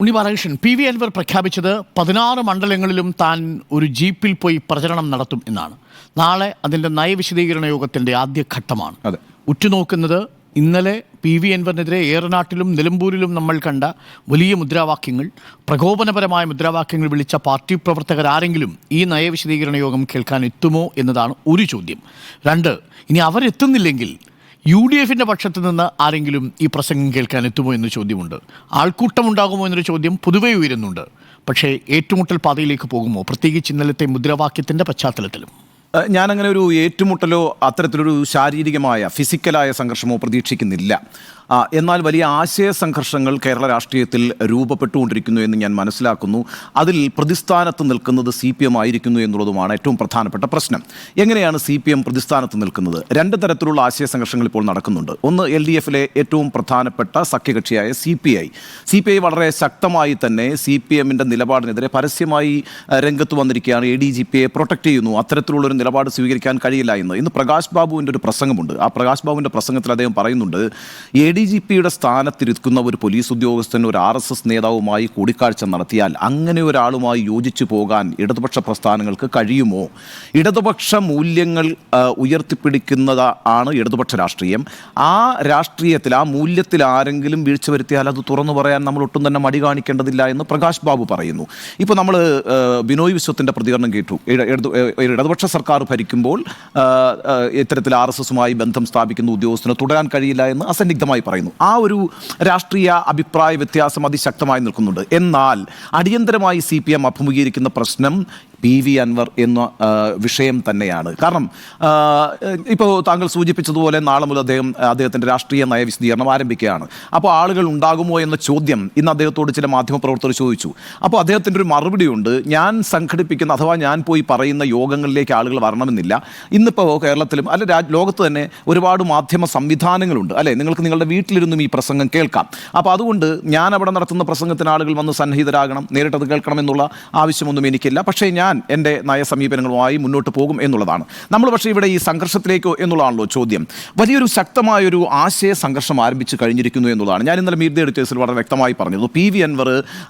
ഉണ്ണി Balakrishnan, P V Anwar പ്രഖ്യാപിച്ചത് 16 മണ്ഡലങ്ങളിലും താൻ ഒരു ജീപ്പിൽ പോയി പ്രചരണം നടത്തും എന്നാണ്. നാളെ അതിൻ്റെ നയവിശദീകരണ യോഗത്തിൻ്റെ ആദ്യഘട്ടമാണ്. ഉറ്റുനോക്കുന്നത് ഇന്നലെ പി വി അൻവറിനെതിരെ ഏറനാട്ടിലും നിലമ്പൂരിലും നമ്മൾ കണ്ട വലിയ മുദ്രാവാക്യങ്ങൾ, പ്രകോപനപരമായ മുദ്രാവാക്യങ്ങൾ വിളിച്ച പാർട്ടി പ്രവർത്തകരാരെങ്കിലും ഈ നയവിശദീകരണ യോഗം കേൾക്കാൻ എത്തുമോ എന്നതാണ് ഒരു ചോദ്യം. രണ്ട്, ഇനി അവരെത്തുന്നില്ലെങ്കിൽ UDF-ൻ്റെ പക്ഷത്ത് നിന്ന് ആരെങ്കിലും ഈ പ്രസംഗം കേൾക്കാൻ എത്തുമോ എന്ന ചോദ്യമുണ്ട്. ആൾക്കൂട്ടമുണ്ടാകുമോ എന്നൊരു ചോദ്യം പൊതുവെ ഉയരുന്നുണ്ട്. പക്ഷേ ഏറ്റുമുട്ടൽ പാതയിലേക്ക് പോകുമോ, പ്രത്യേകിച്ച് ഇന്നലത്തെ മുദ്രാവാക്യത്തിൻ്റെ പശ്ചാത്തലത്തിലും? ഞാനങ്ങനെ ഒരു ഏറ്റുമുട്ടലോ അത്തരത്തിലൊരു ശാരീരികമായ ഫിസിക്കലായ സംഘർഷമോ പ്രതീക്ഷിക്കുന്നില്ല. എന്നാൽ വലിയ ആശയ സംഘർഷങ്ങൾ കേരള രാഷ്ട്രീയത്തിൽ രൂപപ്പെട്ടുകൊണ്ടിരിക്കുന്നു എന്ന് ഞാൻ മനസ്സിലാക്കുന്നു. അതിൽ പ്രതിസ്ഥാനത്ത് നിൽക്കുന്നത് CPM ആയിരിക്കുന്നു എന്നുള്ളതുമാണ് ഏറ്റവും പ്രധാനപ്പെട്ട പ്രശ്നം. എങ്ങനെയാണ് CPM പ്രതിസ്ഥാനത്ത് നിൽക്കുന്നത്? രണ്ട് തരത്തിലുള്ള ആശയ സംഘർഷങ്ങൾ ഇപ്പോൾ നടക്കുന്നുണ്ട്. ഒന്ന്, LDF-ലെ ഏറ്റവും പ്രധാനപ്പെട്ട സഖ്യകക്ഷിയായ CPI വളരെ ശക്തമായി തന്നെ CPM-ൻ്റെ നിലപാടിനെതിരെ പരസ്യമായി രംഗത്ത് വന്നിരിക്കുകയാണ്. ADGP-യെ പ്രൊട്ടക്റ്റ് ചെയ്യുന്നു, അത്തരത്തിലുള്ളൊരു നിലപാട് സ്വീകരിക്കാൻ കഴിയില്ല എന്ന്. ഇന്ന് പ്രകാശ് ബാബുവിൻ്റെ ഒരു പ്രസംഗമുണ്ട്. ആ പ്രകാശ് ബാബുവിൻ്റെ പ്രസംഗത്തിൽ അദ്ദേഹം പറയുന്നുണ്ട്, ADGP-യുടെ സ്ഥാനത്തിരിക്കുന്ന ഒരു പോലീസ് ഉദ്യോഗസ്ഥൻ ഒരു RSS നേതാവുമായി കൂടിക്കാഴ്ച നടത്തിയാൽ അങ്ങനെ ഒരാളുമായി യോജിച്ചു പോകാൻ ഇടതുപക്ഷ പ്രസ്ഥാനങ്ങൾക്ക് കഴിയുമോ? ഇടതുപക്ഷ മൂല്യങ്ങൾ ഉയർത്തിപ്പിടിക്കുന്നതാണ് ഇടതുപക്ഷ രാഷ്ട്രീയം. ആ രാഷ്ട്രീയത്തിൽ, ആ മൂല്യത്തിൽ ആരെങ്കിലും വീഴ്ച വരുത്തിയാൽ അത് തുറന്നു പറയാൻ നമ്മൾ ഒട്ടും തന്നെ മടി കാണിക്കേണ്ടതില്ല എന്ന് പ്രകാശ് ബാബു പറയുന്നു. ഇപ്പോൾ നമ്മൾ ബിനോയ് വിശ്വത്തിൻ്റെ പ്രതികരണം കേട്ടു. ഇടതുപക്ഷ സർക്കാർ ഭരിക്കുമ്പോൾ ഇത്തരത്തിൽ RSS-മായി ബന്ധം സ്ഥാപിക്കുന്ന ഉദ്യോഗസ്ഥന് തുടരാൻ കഴിയില്ല എന്ന് അസന്നിഗ്ധമായി പറയുന്നു. ആ ഒരു രാഷ്ട്രീയ അഭിപ്രായ വ്യത്യാസം അതിശക്തമായി നിൽക്കുന്നുണ്ട്. എന്നാൽ അടിയന്തരമായി CPM അഭിമുഖീകരിക്കുന്ന പ്രശ്നം PV അൻവർ എന്ന വിഷയം തന്നെയാണ്. കാരണം ഇപ്പോൾ താങ്കൾ സൂചിപ്പിച്ചതുപോലെ നാളെ മുതൽ അദ്ദേഹത്തിൻ്റെ രാഷ്ട്രീയ നയവിശദീകരണം ആരംഭിക്കുകയാണ്. അപ്പോൾ ആളുകൾ ഉണ്ടാകുമോ എന്ന ചോദ്യം ഇന്ന് അദ്ദേഹത്തോട് ചില മാധ്യമപ്രവർത്തകർ ചോദിച്ചു. അപ്പോൾ അദ്ദേഹത്തിൻ്റെ ഒരു മറുപടിയുണ്ട്, ഞാൻ സംഘടിപ്പിക്കുന്ന അഥവാ ഞാൻ പോയി പറയുന്ന യോഗങ്ങളിലേക്ക് ആളുകൾ വരണമെന്നില്ല. ഇന്നിപ്പോൾ കേരളത്തിലും അല്ല ലോകത്ത് തന്നെ ഒരുപാട് മാധ്യമ സംവിധാനങ്ങളുണ്ട്, അല്ലേ? നിങ്ങൾക്ക് നിങ്ങളുടെ വീട്ടിലിരുന്നും ഈ പ്രസംഗം കേൾക്കാം. അപ്പോൾ അതുകൊണ്ട് ഞാൻ അവിടെ നടത്തുന്ന പ്രസംഗത്തിന് ആളുകൾ വന്ന് സന്നിഹിതരാകണം, നേരിട്ടത് കേൾക്കണം എന്നുള്ള ആവശ്യമൊന്നും എനിക്കില്ല. പക്ഷേ ഞാൻ എൻ്റെ നയസമീപനങ്ങളുമായി മുന്നോട്ട് പോകും എന്നുള്ളതാണ്. നമ്മൾ പക്ഷേ ഇവിടെ ഈ സംഘർഷത്തിലേക്കോ എന്നുള്ളതാണല്ലോ ചോദ്യം. വലിയൊരു ശക്തമായൊരു ആശയ സംഘർഷം ആരംഭിച്ച് കഴിഞ്ഞിരിക്കുന്നു എന്നുള്ളതാണ്. ഞാൻ ഇന്നലെ മീറ്റ് ദി എഡിറ്റേഴ്സിൽ വളരെ വ്യക്തമായി പറഞ്ഞത്, PV അൻവർ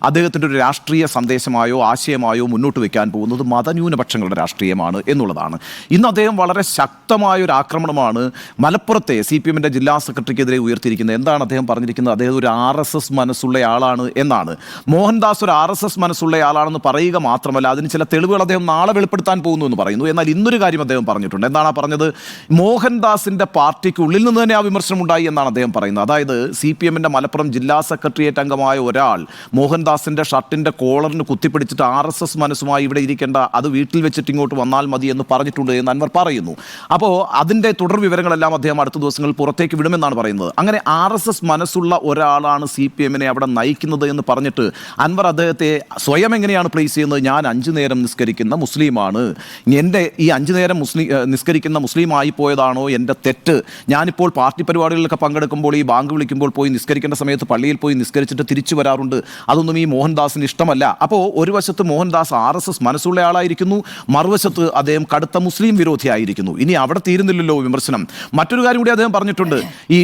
അദ്ദേഹത്തിൻ്റെ ഒരു രാഷ്ട്രീയ സന്ദേശമായോ ആശയമായോ മുന്നോട്ട് വയ്ക്കാൻ പോകുന്നത് മതന്യൂനപക്ഷങ്ങളുടെ രാഷ്ട്രീയമാണ് എന്നുള്ളതാണ്. ഇന്ന് അദ്ദേഹം വളരെ ശക്തമായൊരു ആക്രമണമാണ് മലപ്പുറത്തെ CPM-ൻ്റെ ജില്ലാ സെക്രട്ടറിക്കെതിരെ ഉയർത്തിയിരിക്കുന്നത്. എന്താണ് അദ്ദേഹം പറഞ്ഞിരിക്കുന്നത്? അദ്ദേഹം ഒരു RSS മനസ്സുള്ളയാളാണ് എന്നാണ്. മോഹൻദാസ് ഒരു RSS മനസ്സുള്ളയാളാണെന്ന് പറയുക മാത്രമല്ല, അതിന് ചില തെളിവുകൾ അദ്ദേഹം നാളെ വെളിപ്പെടുത്താൻ പോകുന്നു എന്ന് പറയുന്നു. എന്നാൽ ഇന്നൊരു കാര്യം അദ്ദേഹം പറഞ്ഞിട്ടുണ്ട്. എന്താണ് പറഞ്ഞത്? മോഹൻദാസിൻ്റെ പാർട്ടിക്കുള്ളിൽ നിന്ന് തന്നെ ആ വിമർശനം ഉണ്ടായി എന്നാണ് അദ്ദേഹം പറയുന്നത്. അതായത് CPM-ൻ്റെ മലപ്പുറം ജില്ലാ സെക്രട്ടേറിയറ്റ് അംഗമായ ഒരാൾ മോഹൻദാസിൻ്റെ ഷർട്ടിൻ്റെ കോളറിന് കുത്തിപ്പിടിച്ചിട്ട് RSS മനസ്സുമായി ഇവിടെ ഇരിക്കേണ്ട, അത് വീട്ടിൽ വെച്ചിട്ട് ഇങ്ങോട്ട് വന്നാൽ മതി എന്ന് പറഞ്ഞിട്ടുണ്ട് എന്ന് അൻവർ പറയുന്നു. അപ്പോൾ അതിൻ്റെ തുടർ വിവരങ്ങളെല്ലാം അദ്ദേഹം അടുത്ത ദിവസങ്ങളിൽ പുറത്തേക്ക് വിടുമെന്നാണ് പറയുന്നത്. അങ്ങനെ RSS മനസ്സുള്ള ഒരാളാണ് CPM-നെ അവിടെ നയിക്കുന്നത് എന്ന് പറഞ്ഞിട്ട് അൻവർ അദ്ദേഹത്തെ സ്വയം എങ്ങനെയാണ് പ്ലേസ് ചെയ്യുന്നത്? ഞാൻ 5 നേരം നിസ്കരിക്കുന്ന മുസ്ലിമാണ്, എൻ്റെ ഈ 5 നേരം നിസ്കരിക്കുന്ന മുസ്ലിമായി പോയതാണോ എൻ്റെ തെറ്റ്? ഞാനിപ്പോൾ പാർട്ടി പരിപാടികളിലൊക്കെ പങ്കെടുക്കുമ്പോൾ ഈ ബാങ്ക് വിളിക്കുമ്പോൾ പോയി നിസ്കരിക്കേണ്ട സമയത്ത് പള്ളിയിൽ പോയി നിസ്കരിച്ചിട്ട് തിരിച്ചു വരാറുണ്ട്. അതൊന്നും ഈ മോഹൻദാസിന് ഇഷ്ടമല്ല. അപ്പോൾ ഒരു വശത്ത് മോഹൻദാസ് RSS മനസ്സുള്ള ആളായിരിക്കുന്നു, മറുവശത്ത് അദ്ദേഹം കടുത്ത മുസ്ലിം വിരോധിയായിരിക്കുന്നു. ഇനി അവിടെ തീരുന്നില്ലല്ലോ വിമർശനം. മറ്റൊരു കാര്യം കൂടി അദ്ദേഹം പറഞ്ഞിട്ടുണ്ട്. ഈ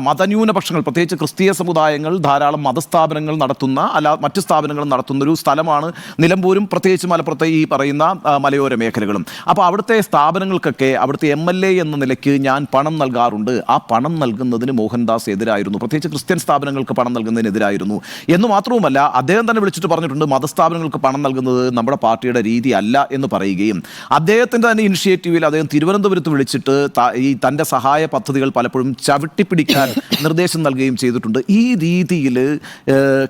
മതന്യൂനപക്ഷങ്ങൾ, പ്രത്യേകിച്ച് ക്രിസ്തീയ സമുദായങ്ങൾ ധാരാളം മതസ്ഥാപനങ്ങൾ നടത്തുന്ന, മറ്റ് സ്ഥാപനങ്ങൾ നടത്തുന്ന ഒരു സ്ഥലമാണ് നിലമ്പൂരും പ്രത്യേകിച്ച് മലപ്പുറത്തെ ഈ പറയുന്ന മലയോര മേഖലകളും. അപ്പോൾ അവിടുത്തെ സ്ഥാപനങ്ങൾക്കൊക്കെ അവിടുത്തെ MLA എന്ന നിലയ്ക്ക് ഞാൻ പണം നൽകാറുണ്ട്. ആ പണം നൽകുന്നതിന് മോഹൻദാസ് എതിരായിരുന്നു, പ്രത്യേകിച്ച് ക്രിസ്ത്യൻ സ്ഥാപനങ്ങൾക്ക് പണം നൽകുന്നതിനെതിരായിരുന്നു എന്ന് മാത്രവുമല്ല അദ്ദേഹം തന്നെ വിളിച്ചിട്ട് പറഞ്ഞിട്ടുണ്ട്, മതസ്ഥാപനങ്ങൾക്ക് പണം നൽകുന്നത് നമ്മുടെ പാർട്ടിയുടെ രീതി അല്ല എന്ന് പറയുകയും അദ്ദേഹത്തിൻ്റെ തന്നെ ഇനിഷ്യേറ്റീവിൽ അദ്ദേഹം തിരുവനന്തപുരത്ത് വിളിച്ചിട്ട് ഈ തൻ്റെ സഹായ പദ്ധതികൾ പലപ്പോഴും ചവിട്ടിപ്പിടിക്കാൻ നിർദ്ദേശം നൽകുകയും ചെയ്തിട്ടുണ്ട്. ഈ രീതിയിൽ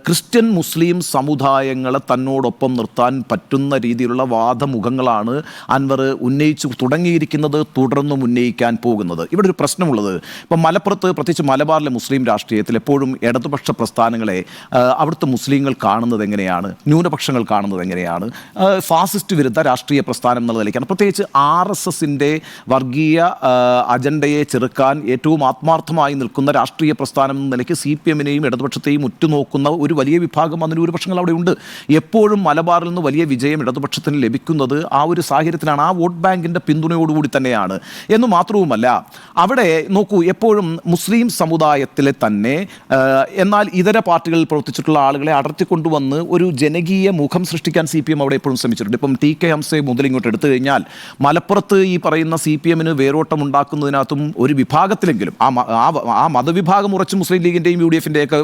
ക്രിസ്ത്യൻ മുസ്ലിം സമുദായങ്ങളെ തന്നോടൊപ്പം നിർത്താൻ പറ്റുന്ന രീതിയിലുള്ള വാദമുഖങ്ങളാണ് അൻവർ ഉന്നയിച്ചു തുടങ്ങിയിരിക്കുന്നത്, തുടർന്നും ഉന്നയിക്കാൻ പോകുന്നത്. ഇവിടെ ഒരു പ്രശ്നമുള്ളത്, ഇപ്പം മലപ്പുറത്ത് പ്രത്യേകിച്ച് മലബാറിലെ മുസ്ലിം രാഷ്ട്രീയത്തിൽ എപ്പോഴും ഇടതുപക്ഷ പ്രസ്ഥാനങ്ങളെ അവിടുത്തെ മുസ്ലിങ്ങൾ കാണുന്നത് എങ്ങനെയാണ്, ന്യൂനപക്ഷങ്ങൾ കാണുന്നത് എങ്ങനെയാണ്? ഫാസിസ്റ്റ് വിരുദ്ധ രാഷ്ട്രീയ പ്രസ്ഥാനം എന്നുള്ള നിലയ്ക്കാണ്. പ്രത്യേകിച്ച് RSS-ൻ്റെ വർഗീയ അജണ്ടയെ ചെറുക്കാൻ ഏറ്റവും ആത്മാർത്ഥമായി നിൽക്കുന്ന രാഷ്ട്രീയ പ്രസ്ഥാനം എന്ന നിലയ്ക്ക് CPM-നെയും ഇടതുപക്ഷത്തെയും ഉറ്റുനോക്കുന്ന ഒരു വലിയ വിഭാഗം ന്യൂനപക്ഷങ്ങൾ അവിടെ ഉണ്ട്. എപ്പോഴും മലബാറിൽ നിന്ന് വലിയ വിജയം ഇടതുപക്ഷ ഇടതുപക്ഷത്തിന് ലഭിക്കുന്നത് ആ ഒരു സാഹചര്യത്തിലാണ്, ആ വോട്ട് ബാങ്കിൻ്റെ പിന്തുണയോടുകൂടി തന്നെയാണ്. എന്ന് മാത്രവുമല്ല, അവിടെ നോക്കൂ, എപ്പോഴും മുസ്ലിം സമുദായത്തിലെ തന്നെ എന്നാൽ ഇതര പാർട്ടികളിൽ പ്രവർത്തിച്ചിട്ടുള്ള ആളുകളെ അടർത്തിക്കൊണ്ടുവന്ന് ഒരു ജനകീയ മുഖം സൃഷ്ടിക്കാൻ CPM അവിടെ എപ്പോഴും ശ്രമിച്ചിട്ടുണ്ട്. ഇപ്പം TK ഹംസയെ മുതൽ ഇങ്ങോട്ട് എടുത്തു കഴിഞ്ഞാൽ മലപ്പുറത്ത് ഈ പറയുന്ന CPMന് വേരോട്ടം ഉണ്ടാക്കുന്നതിനകത്തും ഒരു വിഭാഗത്തിലെങ്കിലും ആ മതവിഭാഗം ഉറച്ച് മുസ്ലിം ലീഗിൻ്റെയും UDFിൻ്റെയൊക്കെ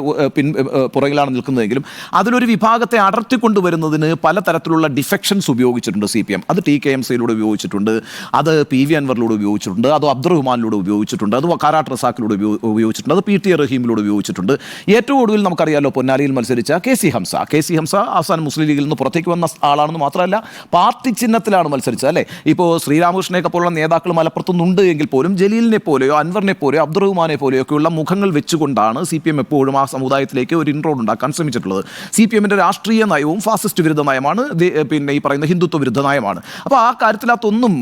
പുറകിലാണ് നിൽക്കുന്നതെങ്കിലും അതിലൊരു വിഭാഗത്തെ അടർത്തിക്കൊണ്ടുവരുന്നതിന് പലതരത്തിലുള്ള ഡിഫെക്ഷൻസ് ഉപയോഗിച്ചിട്ടുണ്ട് CPM. അത് TK ഹംസയിലൂടെ ഉപയോഗിച്ചിട്ടുണ്ട്, അത് PV അൻവറിലൂടെ ഉപയോഗിച്ചിട്ടുണ്ട്, അത് അബ്ദുറഹ്മാനിലൂടെ ഉപയോഗിച്ചിട്ടുണ്ട്, അത് കാരാട്ട് റസാഖിലൂടെ ഉപയോഗിച്ചിട്ടുണ്ട്, അത് PT റഹീമിലൂടെ ഉപയോഗിച്ചിട്ടുണ്ട്. ഏറ്റവും ഒടുവിൽ നമുക്കറിയാലോ പൊന്നാനിയിൽ മത്സരിച്ച KC ഹംസ അവസാനം മുസ്ലിം ലീഗിൽ നിന്ന് പുറത്തേക്ക് വന്ന ആളാണെന്ന് മാത്രമല്ല പാർട്ടി ചിഹ്നത്തിലാണ് മത്സരിച്ചത് അല്ലേ. ഇപ്പോൾ ശ്രീരാമകൃഷ്ണനെയൊക്കെ പോലുള്ള നേതാക്കൾ മലപ്പുറത്തുനിന്നുണ്ട് എങ്കിൽ പോലും ജലീലിനെ പോലെയോ അൻവറിനെ പോലെയോ അബ്ദുറഹ്മാനെ പോലെയോ ഒക്കെയുള്ള മുഖങ്ങൾ വെച്ചുകൊണ്ടാണ് CPM എപ്പോഴും ആ സമുദായത്തിലേക്ക് ഒരു ഇൻട്രോഡ് ഉണ്ടാക്കാൻ ശ്രമിച്ചിട്ടുള്ളത്. CPMൻ്റെ രാഷ്ട്രീയ നയവും ഫാസിസ്റ്റ് വിരുദ്ധ നയമാണ്, പിന്നെ ഈ പറയുന്ന ഹിന്ദുത്വ വിരുദ്ധ നയമാണ്. അപ്പോൾ ആ കാര്യത്തിലകത്തൊന്നും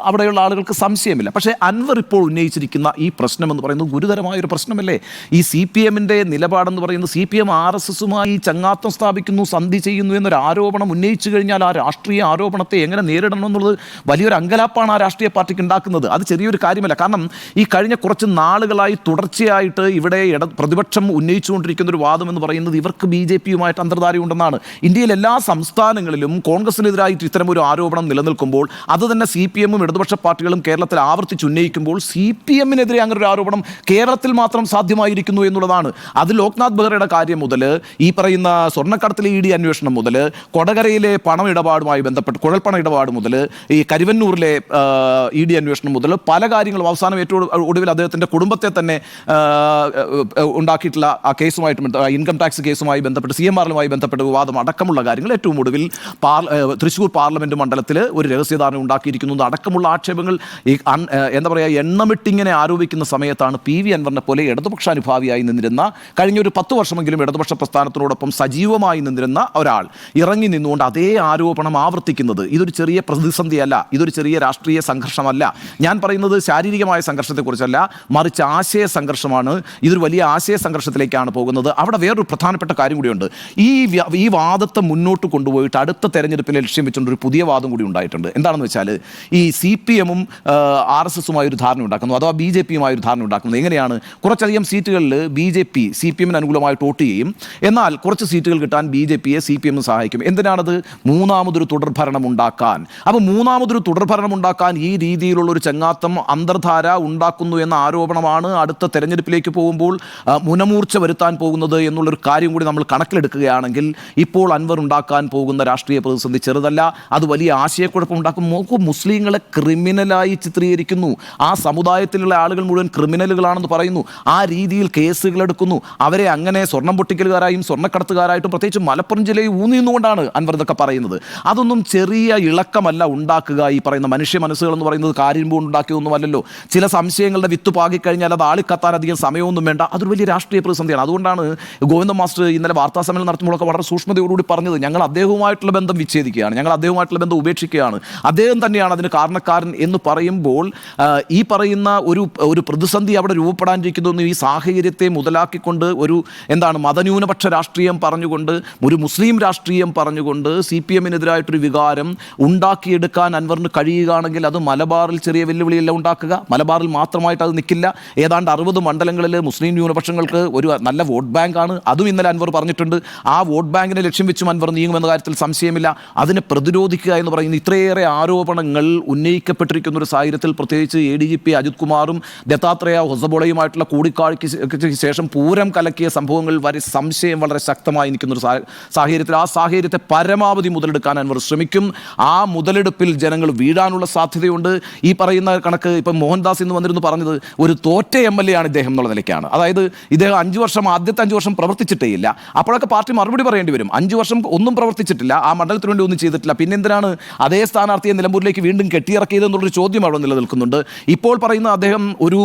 അവിടെയുള്ള ആളുകൾക്ക് സംശയമില്ല. പക്ഷേ അൻവർ ഇപ്പോൾ ഉന്നയിച്ചിരിക്കുന്ന ഈ പ്രശ്നം എന്ന് പറയുന്നത് ഗുരുതരമായൊരു പ്രശ്നമല്ലേ. ഈ CPMൻ്റെ നിലപാടെന്ന് പറയുന്നത് CPM RSSുമായി ചങ്ങാത്തം സ്ഥാപിക്കുന്നു, സന്ധി ചെയ്യുന്നു എന്നൊരു ആരോപണം ഉന്നയിച്ചു കഴിഞ്ഞാൽ ആ രാഷ്ട്രീയ ആരോപണത്തെ എങ്ങനെ നേരിടണം എന്നുള്ളത് വലിയൊരു അങ്കലാപ്പാണ് ആ രാഷ്ട്രീയ പാർട്ടിക്ക് ഉണ്ടാക്കുന്നത്. അത് ചെറിയൊരു കാര്യമല്ല. കാരണം ഈ കഴിഞ്ഞ കുറച്ച് നാളുകളായി തുടർച്ചയായിട്ട് ഇവിടെ പ്രതിപക്ഷം ഉന്നയിച്ചുകൊണ്ടിരിക്കുന്ന ഒരു വാദം എന്ന് പറയുന്നത് ഇവർക്ക് BJPയുമായിട്ട് അന്തർധാരയുണ്ടെന്നാണ്. ഇന്ത്യയിലെ എല്ലാ സംസ്ഥാനങ്ങളിലും കോൺഗ്രസിനെതിരായിട്ട് ഇത്തരം ഒരു ആരോപണം നിലനിൽക്കുമ്പോൾ അത് തന്നെ CPMും ഇടതുപക്ഷ പാർട്ടികളും കേരളത്തിൽ ആവർത്തിച്ചുന്നയിക്കുമ്പോൾ CPMനെതിരെ അങ്ങനെ ഒരു ആരോപണം കേരളത്തിൽ മാത്രം സാധ്യമായിരിക്കുന്നു എന്നുള്ളതാണ്. അത് ലോക്നാഥ് ബെഹ്റയുടെ കാര്യം മുതൽ ഈ പറയുന്ന സ്വർണ്ണക്കടത്തിലെ ED അന്വേഷണം മുതൽ കൊടകരയിലെ പണം ഇടപാടുമായി ബന്ധപ്പെട്ട് കുഴൽപ്പണ ഇടപാട് മുതൽ ഈ കരുവന്നൂരിലെ ED അന്വേഷണം മുതൽ പല കാര്യങ്ങളും അവസാനം ഏറ്റവും ഒടുവിൽ അദ്ദേഹത്തിൻ്റെ കുടുംബത്തെ തന്നെ ഉണ്ടാക്കിയിട്ടുള്ള ആ കേസുമായിട്ട് ഇൻകം ടാക്സ് കേസുമായി ബന്ധപ്പെട്ട് CMRലുമായി ബന്ധപ്പെട്ട വിവാദം അടക്കമുള്ള കാര്യങ്ങൾ ഏറ്റവും ഒടുവിൽ തൃശ്ശൂർ പാർലമെൻറ്റ് മണ്ഡലത്തിൽ ഒരു രഹസ്യധാരണ ഉണ്ടാക്കിയിരിക്കുന്നത് അടക്കമുള്ള ആക്ഷേപങ്ങൾ ഈ എന്താ പറയുക എണ്ണമിട്ടിങ്ങനെ ആരോപിക്കുന്ന സമയത്താണ് PV അൻവറിനെ പോലെ ഇടതുപക്ഷാനുഭാവിയായി നിന്നിരുന്ന കഴിഞ്ഞ ഒരു 10 വർഷമെങ്കിലും ഇടതുപക്ഷ പ്രസ്ഥാനത്തിനോടൊപ്പം സജീവമായി നിന്നിരുന്ന ഒരാൾ ഇറങ്ങി നിന്നുകൊണ്ട് അതേ ആരോപണം ആവർത്തിക്കുന്നത്. ഇതൊരു ചെറിയ പ്രതിസന്ധിയല്ല, ഇതൊരു ചെറിയ രാഷ്ട്രീയ സംഘർഷമല്ല. ഞാൻ പറയുന്നത് ശാരീരികമായ സംഘർഷത്തെക്കുറിച്ചല്ല, മറിച്ച് ആശയ സംഘർഷമാണ്. ഇതൊരു വലിയ ആശയ സംഘർഷത്തിലേക്കാണ് പോകുന്നത്. അവിടെ വേറൊരു പ്രധാനപ്പെട്ട കാര്യം കൂടിയുണ്ട്. ഈ വാദത്തെ മുന്നോട്ട് കൊണ്ടുപോയിട്ട് അടുത്ത തെരഞ്ഞെടുപ്പിനെ ലക്ഷ്യം വെച്ചുകൊണ്ട് ഒരു പുതിയ വാദം കൂടി ഉണ്ടായിട്ടുണ്ട്. എന്താണെന്ന് വെച്ചാൽ ഈ CPMും RSSുമായി ഒരു ധാരണ ഉണ്ടാക്കുന്നു, അഥവാ BJPയുമായി ഒരു ധാരണ ഉണ്ടാക്കുന്നത്. എങ്ങനെയാണ്? കുറച്ചധികം സീറ്റുകളിൽ BJP CPMന് അനുകൂലമായിട്ട് വോട്ട് ചെയ്യും, എന്നാൽ കുറച്ച് സീറ്റുകൾ കിട്ടാൻ BJPയെ CPM സഹായിക്കും. എന്തിനാണത്? മൂന്നാമതൊരു തുടർഭരണം ഉണ്ടാക്കാൻ. അപ്പോൾ മൂന്നാമതൊരു തുടർഭരണം ഉണ്ടാക്കാൻ ഈ രീതിയിലുള്ള ഒരു ചങ്ങാത്തം അന്തർധാര ഉണ്ടാക്കുന്നു എന്ന ആരോപണമാണ് അടുത്ത തെരഞ്ഞെടുപ്പിലേക്ക് പോകുമ്പോൾ മുനമൂർച്ച വരുത്താൻ പോകുന്നത് എന്നുള്ളൊരു കാര്യം കൂടി നമ്മൾ കണക്കിലെടുക്കുകയാണെങ്കിൽ ഇപ്പോൾ അൻവർ ഉണ്ടാക്കാൻ പോകുന്ന രാഷ്ട്രീയ പ്രതിസന്ധി ചെറുതല്ല, അത് വലിയ ആശയക്കുഴപ്പം ഉണ്ടാക്കും. നോക്കൂ, മുസ്ലിങ്ങളെ ക്രിമിനലായി ചിത്രീകരിക്കുന്നു, ആ സമുദായത്തിലുള്ള ആളുകൾ മുഴുവൻ ക്രിമിനലുകളാണെന്ന് പറയുന്നു, ആ രീതിയിൽ കേസുകൾ എടുക്കുന്നു, അവരെ അങ്ങനെ സ്വർണം പൊട്ടിക്കലുകാരായും സ്വർണ്ണക്കടത്തുകാരായിട്ടും പ്രത്യേകിച്ച് മലപ്പുറം ജില്ലയിൽ ഊന്നിന്നുകൊണ്ടാണ് അൻവർ ഇതൊക്കെ പറയുന്നത്. അതൊന്നും ചെറിയ ഇളക്കമല്ല ഉണ്ടാക്കുക. ഈ പറയുന്ന മനുഷ്യ മനസ്സുകൾ എന്ന് പറയുന്നത് കാര്യമ്പോൾ ഉണ്ടാക്കിയൊന്നുമല്ലല്ലോ. ചില സംശയങ്ങളുടെ വിത്ത് പാകിക്കഴിഞ്ഞാൽ അത് ആളിക്കത്താൻ അധികം സമയമൊന്നും വേണ്ട. അതൊരു വലിയ രാഷ്ട്രീയ പ്രതിസന്ധിയാണ്. അതുകൊണ്ടാണ് ഗോവിന്ദ മാസ്റ്റർ ഇന്നലെ വാർത്താ സമ്മേളനം നടത്തുമ്പോഴൊക്കെ വളരെ സൂക്ഷ്മതയോടുകൂടി പറഞ്ഞത് ഞങ്ങൾ അദ്ദേഹവുമായിട്ടുള്ള ബന്ധം വിച്ഛേദിക്കുകയാണ്, ഞങ്ങൾ അദ്ദേഹവുമായിട്ടുള്ള ബന്ധം ഉപേക്ഷിക്കുകയാണ്, അദ്ദേഹം തന്നെയാണ് അതിന് കാരണക്കാരൻ എന്ന് പറയുമ്പോൾ ഈ പറയുന്ന ഒരു പ്രതിസന്ധി അവിടെ രൂപപ്പെടാനിരിക്കുന്നു. ഈ സാഹചര്യത്തെ മുതലാക്കിക്കൊണ്ട് ഒരു മതന്യൂനപക്ഷ രാഷ്ട്രീയം പറഞ്ഞുകൊണ്ട്, ഒരു മുസ്ലിം രാഷ്ട്രീയം പറഞ്ഞുകൊണ്ട് CPMനെതിരായിട്ടൊരു വികാരം ഉണ്ടാക്കിയെടുക്കാൻ അൻവറിന് കഴിയുകയാണെങ്കിൽ അത് മലബാറിൽ ചെറിയ വെല്ലുവിളിയല്ല ഉണ്ടാക്കുക. മലബാറിൽ മാത്രമായിട്ട് അത് നിൽക്കില്ല. ഏതാണ്ട് 60 മണ്ഡലങ്ങളിൽ മുസ്ലിം ന്യൂനപക്ഷങ്ങൾക്ക് ഒരു നല്ല വോട്ട് ബാങ്കാണ്. അതും ഇന്നലെ അൻവർ പറഞ്ഞിട്ടുണ്ട്. ആ വോട്ട് ബാങ്കിനെ ലക്ഷ്യം വെച്ചും അൻവർ നീങ്ങുമെന്ന കാര്യത്തിൽ സംശയമില്ല. അതിനെ പ്രതിരോധിക്കുക എന്ന് പറയുന്ന ഇത്രയേറെ ആരോപണങ്ങൾ ഉന്നയിക്കപ്പെട്ടിരിക്കുന്ന ഒരു സാഹചര്യത്തിൽ പ്രത്യേകിച്ച് ADGP അജിത് കുമാറും ദത്താത്രേയ ഹൊസബോളയുമായിട്ടുള്ള കൂടിക്കാഴ്ചയ്ക്ക് ശേഷം പൂരം കലക്കിയ സംഭവങ്ങൾ വരെ സംശയം വളരെ ശക്തമായി നിൽക്കുന്ന ഒരു സാഹചര്യത്തിൽ ആ സാഹചര്യത്തെ പരമാവധി മുതലെടുക്കാൻ അൻവർ ശ്രമിക്കും. ആ മുതലെടുപ്പിൽ ജനങ്ങൾ വീഴാനുള്ള സാധ്യതയുണ്ട്. ഈ പറയുന്ന കണക്ക് ഇപ്പം മോഹൻദാസ് ഇന്ന് വന്നിരുന്നു പറഞ്ഞത് ഒരു തോറ്റ MLA ആണ് ഇദ്ദേഹം എന്നുള്ള നിലയ്ക്കാണ്. അതായത് ഇദ്ദേഹം ആദ്യത്തെ 5 വർഷം പ്രവർത്തിച്ചിട്ടേ ഇല്ല. അപ്പോഴൊക്കെ പാർട്ടി മറുപടി പറയേണ്ടി വരും. 5 വർഷം ഒന്നും പ്രവർത്തിച്ചിട്ടില്ല, ആ മണ്ഡലത്തിന് വേണ്ടി ഒന്നും ചെയ്തിട്ടില്ല, പിന്നെ എന്തിനാണ് അതേ സ്ഥാനാർത്ഥിയെ നിലമ്പൂരിലേക്ക് വീണ്ടും കെട്ടിയിറക്കിയത് എന്നുള്ളൊരു ചോദ്യം അവിടെ നിലനിൽക്കുന്നുണ്ട്. ഇപ്പോൾ പറയുന്ന അദ്ദേഹം ഒരു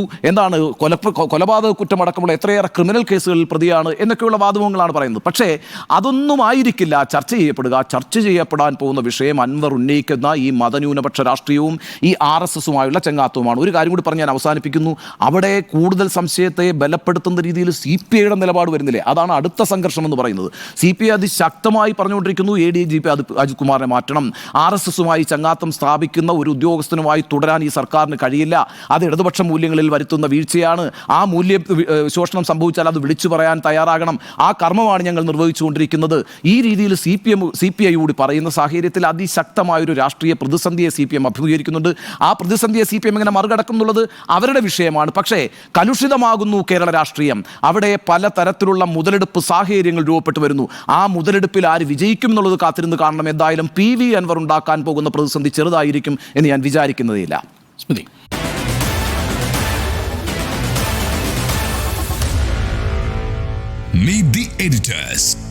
കൊലപാതക കുറ്റമടക്കമുള്ള എത്രയേറെ ക്രിമിനൽ കേസുകളിൽ പ്രതിയാണ് എന്നൊക്കെയുള്ള വാദമുഖങ്ങളാണ് പറയുന്നത്. പക്ഷേ അതൊന്നും ആയിരിക്കില്ല ചർച്ച ചെയ്യപ്പെടുക. ചർച്ച ചെയ്യപ്പെടാൻ പോകുന്ന വിഷയം അൻവർ ഉന്നയിക്കുന്ന ഈ മതന്യൂനപക്ഷ രാഷ്ട്രീയവും ഈ RSSുമായുള്ള ചങ്ങാത്തവുമാണ്. ഒരു കാര്യം കൂടി പറഞ്ഞ് ഞാൻ അവസാനിപ്പിക്കുന്നു. അവിടെ കൂടുതൽ സംശയത്തെ ബലപ്പെടുത്തുന്ന രീതിയിൽ CPIയുടെ നിലപാട് വരുന്നില്ലേ, അതാണ് അടുത്ത സംഘർഷം എന്ന് പറയുന്നത്. CPI അതിശക്തമായി പറഞ്ഞുകൊണ്ടിരിക്കുന്നു. ADGP രാജ്കുമാറിനെ മാറ്റണം. RSSുമായി ചങ്ങാത്തം സ്ഥാപിക്കുന്ന ഒരു ഉദ്യോഗസ്ഥനുമായി തുടരാൻ ഈ സർക്കാരിന് കഴിയില്ല. അത് ഇടതുപക്ഷ മൂല്യങ്ങളിൽ വരുത്തുന്ന വീഴ്ചയാണ്. ആ മൂല്യ ശോഷണം സംഭവിച്ചാൽ അത് വിളിച്ചു പറയാൻ തയ്യാറാകണം. ആ കർമ്മമാണ് ഞങ്ങൾ നിർവഹിച്ചുകൊണ്ടിരിക്കുന്നത്. ഈ രീതിയിൽ CPI കൂടി പറയുന്ന സാഹചര്യത്തിൽ അതിശക്തമായൊരു രാഷ്ട്രീയ പ്രതിസന്ധിയെ CPM അഭിമുഖീകരിക്കുന്നുണ്ട്. ആ പ്രതിസന്ധിയെ CPM എങ്ങനെ മറികടക്കും എന്നുള്ളത് അവരുടെ വിഷയമാണ്. പക്ഷേ കലുഷിതമാകുന്നു കേരള രാഷ്ട്രീയം. അവിടെ പല തരത്തിലുള്ള മുതലെടുപ്പ് സാഹചര്യങ്ങൾ രൂപപ്പെട്ടു വരുന്നു. ആ മുതലെടുപ്പിൽ ആര് വിജയിക്കും എന്നുള്ളത് കാത്തിരുന്ന് കാണണം. എന്തായാലും PV അൻവർ ഉണ്ടാക്കാൻ പോകുന്ന പ്രതിസന്ധി ചെറുതായിരിക്കും എന്ന് ഞാൻ വിചാരിക്കുന്നതേയില്ല. സ്മൃതി, Meet the editors.